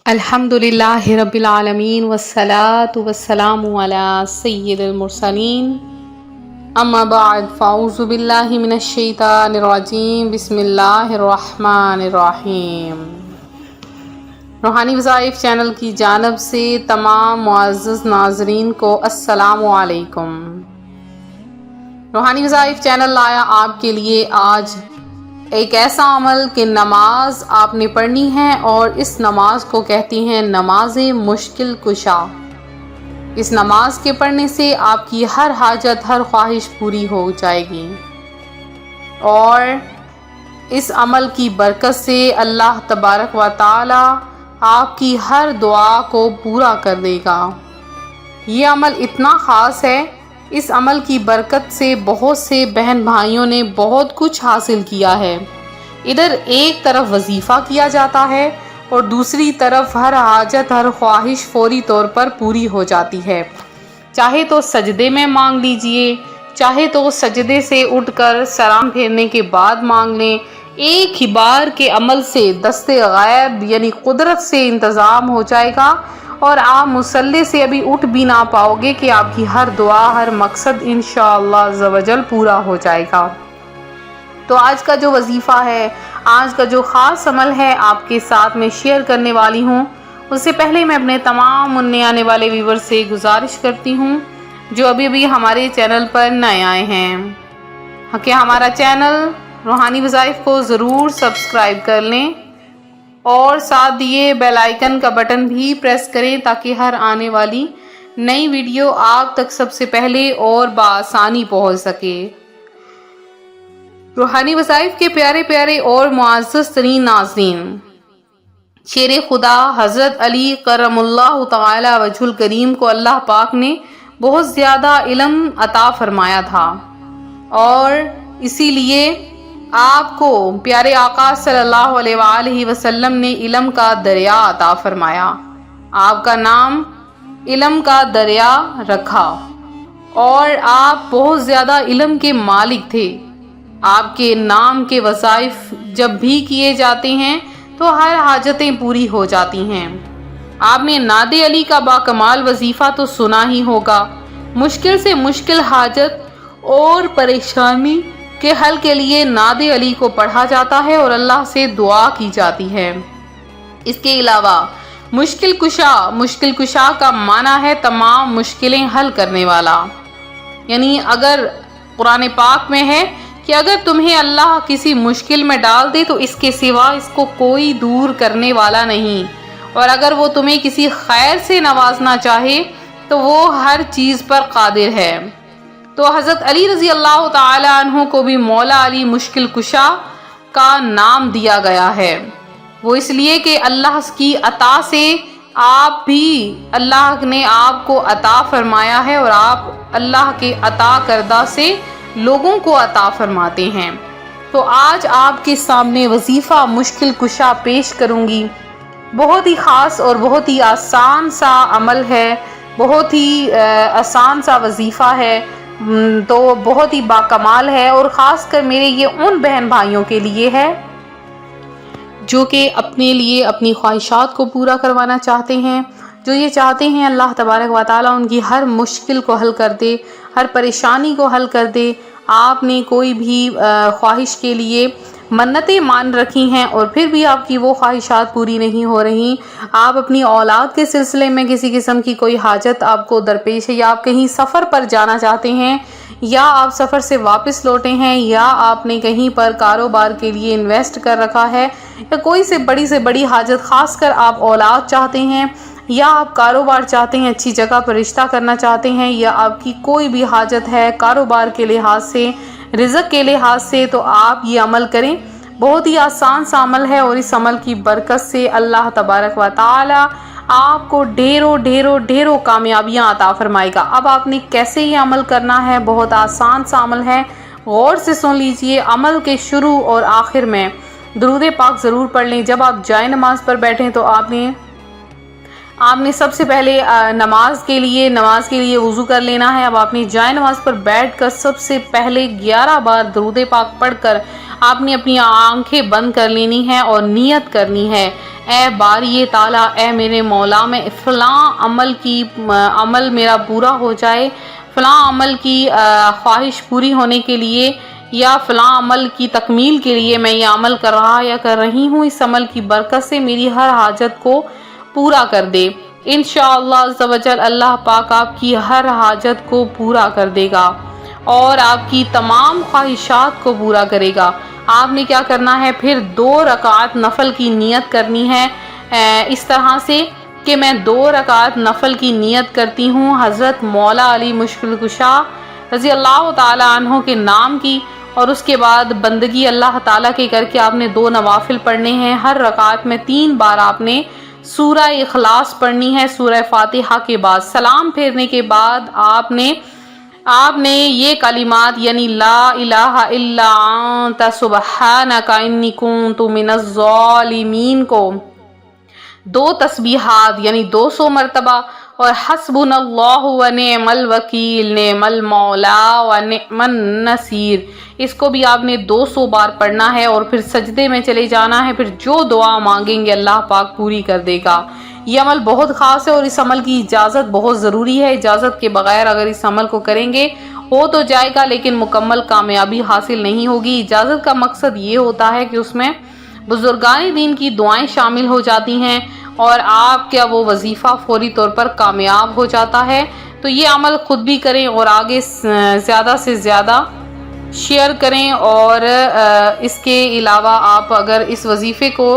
الحمدللہ رب العالمین والصلاة والسلام علی سید المرسلین اما بعد فاعوذ باللہ من الشیطان الرجیم بسم اللہ الرحمن الرحیم۔ روحانی وظائف چینل کی جانب سے تمام معزز ناظرین کو السلام علیکم۔ روحانی وظائف چینل لایا آپ کے لیے آج ایک ایسا عمل کہ نماز آپ نے پڑھنی ہے اور اس نماز کو کہتی ہیں نماز مشکل کشا۔ اس نماز کے پڑھنے سے آپ کی ہر حاجت ہر خواہش پوری ہو جائے گی اور اس عمل کی برکت سے اللہ تبارک و تعالی آپ کی ہر دعا کو پورا کر دے گا۔ یہ عمل اتنا خاص ہے، اس عمل کی برکت سے بہت سے بہن بھائیوں نے بہت کچھ حاصل کیا ہے۔ ادھر ایک طرف وظیفہ کیا جاتا ہے اور دوسری طرف ہر حاجت ہر خواہش فوری طور پر پوری ہو جاتی ہے۔ چاہے تو سجدے میں مانگ لیجئے، چاہے تو سجدے سے اٹھ کر سلام پھیرنے کے بعد مانگ لیں۔ ایک ہی بار کے عمل سے دست غیب یعنی قدرت سے انتظام ہو جائے گا اور آپ مصلی سے ابھی اٹھ بھی نہ پاؤ گے کہ آپ کی ہر دعا ہر مقصد انشاءاللہ عز و جل پورا ہو جائے گا۔ تو آج کا جو وظیفہ ہے، آج کا جو خاص عمل ہے آپ کے ساتھ میں شیئر کرنے والی ہوں، اس سے پہلے میں اپنے تمام نئے آنے والے ویور سے گزارش کرتی ہوں جو ابھی ہمارے چینل پر نئے آئے ہیں کہ ہمارا چینل روحانی وظائف کو ضرور سبسکرائب کر لیں اور ساتھ دیے بیل آئیکن کا بٹن بھی پریس کریں تاکہ ہر آنے والی نئی ویڈیو آپ تک سب سے پہلے اور بآسانی پہنچ سکے۔ روحانی وظائف کے پیارے پیارے اور معزز ترین ناظرین، شیر خدا حضرت علی کرم اللہ تعالی وجہ الکریم کو اللہ پاک نے بہت زیادہ علم عطا فرمایا تھا اور اسی لیے آپ کو پیارے آقا صلی اللہ علیہ وآلہ وسلم نے علم کا دریا عطا فرمایا۔ آپ کا نام علم کا دریا رکھا اور آپ بہت زیادہ علم کے مالک تھے۔ آپ کے نام کے وظائف جب بھی کیے جاتے ہیں تو ہر حاجتیں پوری ہو جاتی ہیں۔ آپ نے ناد علی کا باکمال وظیفہ تو سنا ہی ہوگا۔ مشکل سے مشکل حاجت اور پریشانی کے حل کے لیے ناد علی کو پڑھا جاتا ہے اور اللہ سے دعا کی جاتی ہے۔ اس کے علاوہ مشکل کشا کا معنی ہے تمام مشکلیں حل کرنے والا، یعنی اگر قرآن پاک میں ہے کہ اگر تمہیں اللہ کسی مشکل میں ڈال دے تو اس کے سوا اس کو کوئی دور کرنے والا نہیں، اور اگر وہ تمہیں کسی خیر سے نوازنا چاہے تو وہ ہر چیز پر قادر ہے۔ تو حضرت علی رضی اللہ تعالی عنہ کو بھی مولا علی مشکل کشا کا نام دیا گیا ہے۔ وہ اس لیے کہ اللہ کی عطا سے آپ بھی اللہ نے آپ کو عطا فرمایا ہے اور آپ اللہ کے عطا کردہ سے لوگوں کو عطا فرماتے ہیں۔ تو آج آپ کے سامنے وظیفہ مشکل کشا پیش کروں گی۔ بہت ہی خاص اور بہت ہی آسان سا عمل ہے، بہت ہی آسان سا وظیفہ ہے، تو بہت ہی باکمال ہے اور خاص کر میرے یہ ان بہن بھائیوں کے لیے ہے جو کہ اپنے لیے اپنی خواہشات کو پورا کروانا چاہتے ہیں، جو یہ چاہتے ہیں اللہ تبارک و تعالیٰ ان کی ہر مشکل کو حل کر دے، ہر پریشانی کو حل کر دے۔ آپ نے کوئی بھی خواہش کے لیے منتیں مان رکھی ہیں اور پھر بھی آپ کی وہ خواہشات پوری نہیں ہو رہی، آپ اپنی اولاد کے سلسلے میں کسی قسم کی کوئی حاجت آپ کو درپیش ہے، یا آپ کہیں سفر پر جانا چاہتے ہیں، یا آپ سفر سے واپس لوٹے ہیں، یا آپ نے کہیں پر کاروبار کے لیے انویسٹ کر رکھا ہے، یا کوئی سے بڑی حاجت، خاص کر آپ اولاد چاہتے ہیں، یا آپ کاروبار چاہتے ہیں، اچھی جگہ پر رشتہ کرنا چاہتے ہیں، یا آپ کی کوئی بھی حاجت ہے کاروبار کے لحاظ سے، رزق کے لحاظ سے، تو آپ یہ عمل کریں۔ بہت ہی آسان سا عمل ہے اور اس عمل کی برکت سے اللہ تبارک و تعالی آپ کو ڈھیروں کامیابیاں عطا فرمائے گا۔ اب آپ نے کیسے یہ عمل کرنا ہے؟ بہت آسان سا عمل ہے، غور سے سن لیجئے۔ عمل کے شروع اور آخر میں درود پاک ضرور پڑھ لیں۔ جب آپ جائے نماز پر بیٹھیں تو آپ نے سب سے پہلے نماز کے لیے وضو کر لینا ہے۔ اب آپ نے جائے نماز پر بیٹھ کر سب سے پہلے 11 بار درود پاک پڑھ کر آپ نے اپنی آنکھیں بند کر لینی ہے اور نیت کرنی ہے، اے باری تعالیٰ، اے میرے مولا، میں فلاں عمل میرا پورا ہو جائے، فلاں عمل کی خواہش پوری ہونے کے لیے یا فلاں عمل کی تکمیل کے لیے میں یہ عمل کر رہا یا کر رہی ہوں، اس عمل کی برکت سے میری ہر حاجت کو پورا کر دے۔ انشاءاللہ عز و جل اللہ پاک آپ کی ہر حاجت کو پورا کر دے گا اور آپ کی تمام خواہشات کو پورا کرے گا۔ آپ نے کیا کرنا ہے، پھر 2 رکعت نفل کی نیت کرنی ہے، اس طرح سے کہ میں 2 رکعت نفل کی نیت کرتی ہوں حضرت مولا علی مشکل کشا رضی اللہ تعالی عنہ کے نام کی، اور اس کے بعد بندگی اللہ تعالیٰ کے کر کے آپ نے 2 نوافل پڑھنے ہیں۔ ہر رکعت میں 3 بار آپ نے سورہ اخلاص پڑھنی ہے، سورہ فاتحہ کے بعد سلام پھیرنے کے بعد آپ نے یہ کلمات یعنی لا الہ الا انت سبحانک انی کنت من الظالمین کو 2 تسبیحات یعنی 200 مرتبہ، اور حسبنا اللہ و نعم الوکیل نعم المولا و نعم النصیر، اس کو بھی آپ نے 200 بار پڑھنا ہے، اور پھر سجدے میں چلے جانا ہے۔ پھر جو دعا مانگیں گے اللہ پاک پوری کر دے گا۔ یہ عمل بہت خاص ہے اور اس عمل کی اجازت بہت ضروری ہے۔ اجازت کے بغیر اگر اس عمل کو کریں گے ہو تو جائے گا لیکن مکمل کامیابی حاصل نہیں ہوگی۔ اجازت کا مقصد یہ ہوتا ہے کہ اس میں بزرگان دین کی دعائیں شامل ہو جاتی ہیں اور آپ کا وہ وظیفہ فوری طور پر کامیاب ہو جاتا ہے۔ تو یہ عمل خود بھی کریں اور آگے زیادہ سے زیادہ شیئر کریں، اور اس کے علاوہ آپ اگر اس وظیفے کو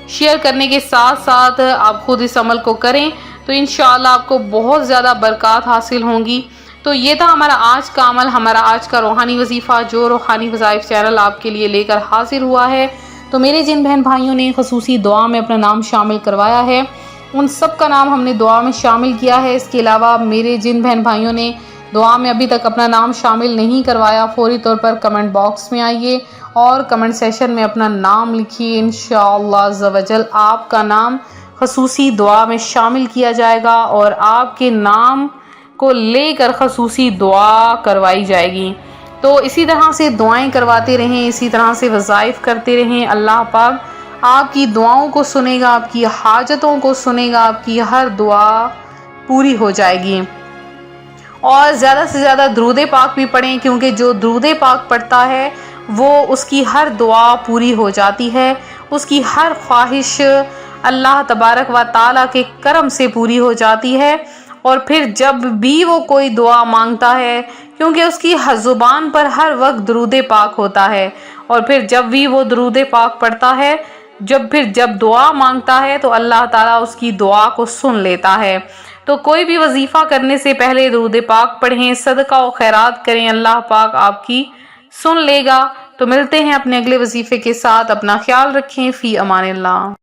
شیئر کرنے کے ساتھ ساتھ آپ خود اس عمل کو کریں تو انشاءاللہ آپ کو بہت زیادہ برکات حاصل ہوں گی۔ تو یہ تھا ہمارا آج کا عمل، ہمارا آج کا روحانی وظیفہ جو روحانی وظائف چینل آپ کے لیے لے کر حاضر ہوا ہے۔ تو میرے جن بہن بھائیوں نے خصوصی دعا میں اپنا نام شامل کروایا ہے ان سب کا نام ہم نے دعا میں شامل کیا ہے۔ اس کے علاوہ میرے جن بہن بھائیوں نے دعا میں ابھی تک اپنا نام شامل نہیں کروایا فوری طور پر کمنٹ باکس میں آئیے اور کمنٹ سیشن میں اپنا نام لکھیے۔ انشاءاللہ عز و جل آپ کا نام خصوصی دعا میں شامل کیا جائے گا اور آپ کے نام کو لے کر خصوصی دعا کروائی جائے گی۔ تو اسی طرح سے دعائیں کرواتے رہیں، اسی طرح سے وظائف کرتے رہیں۔ اللہ پاک آپ کی دعاؤں کو سنے گا، آپ کی حاجتوں کو سنے گا، آپ کی ہر دعا پوری ہو جائے گی۔ اور زیادہ سے زیادہ درود پاک بھی پڑھیں کیونکہ جو درود پاک پڑھتا ہے وہ اس کی ہر دعا پوری ہو جاتی ہے، اس کی ہر خواہش اللہ تبارک و تعالیٰ کے کرم سے پوری ہو جاتی ہے۔ اور پھر جب بھی وہ کوئی دعا مانگتا ہے کیونکہ اس کی زبان پر ہر وقت درود پاک ہوتا ہے، اور پھر جب بھی وہ درود پاک پڑھتا ہے جب دعا مانگتا ہے تو اللہ تعالیٰ اس کی دعا کو سن لیتا ہے۔ تو کوئی بھی وظیفہ کرنے سے پہلے درود پاک پڑھیں، صدقہ و خیرات کریں، اللہ پاک آپ کی سن لے گا۔ تو ملتے ہیں اپنے اگلے وظیفے کے ساتھ، اپنا خیال رکھیں، فی امان اللہ۔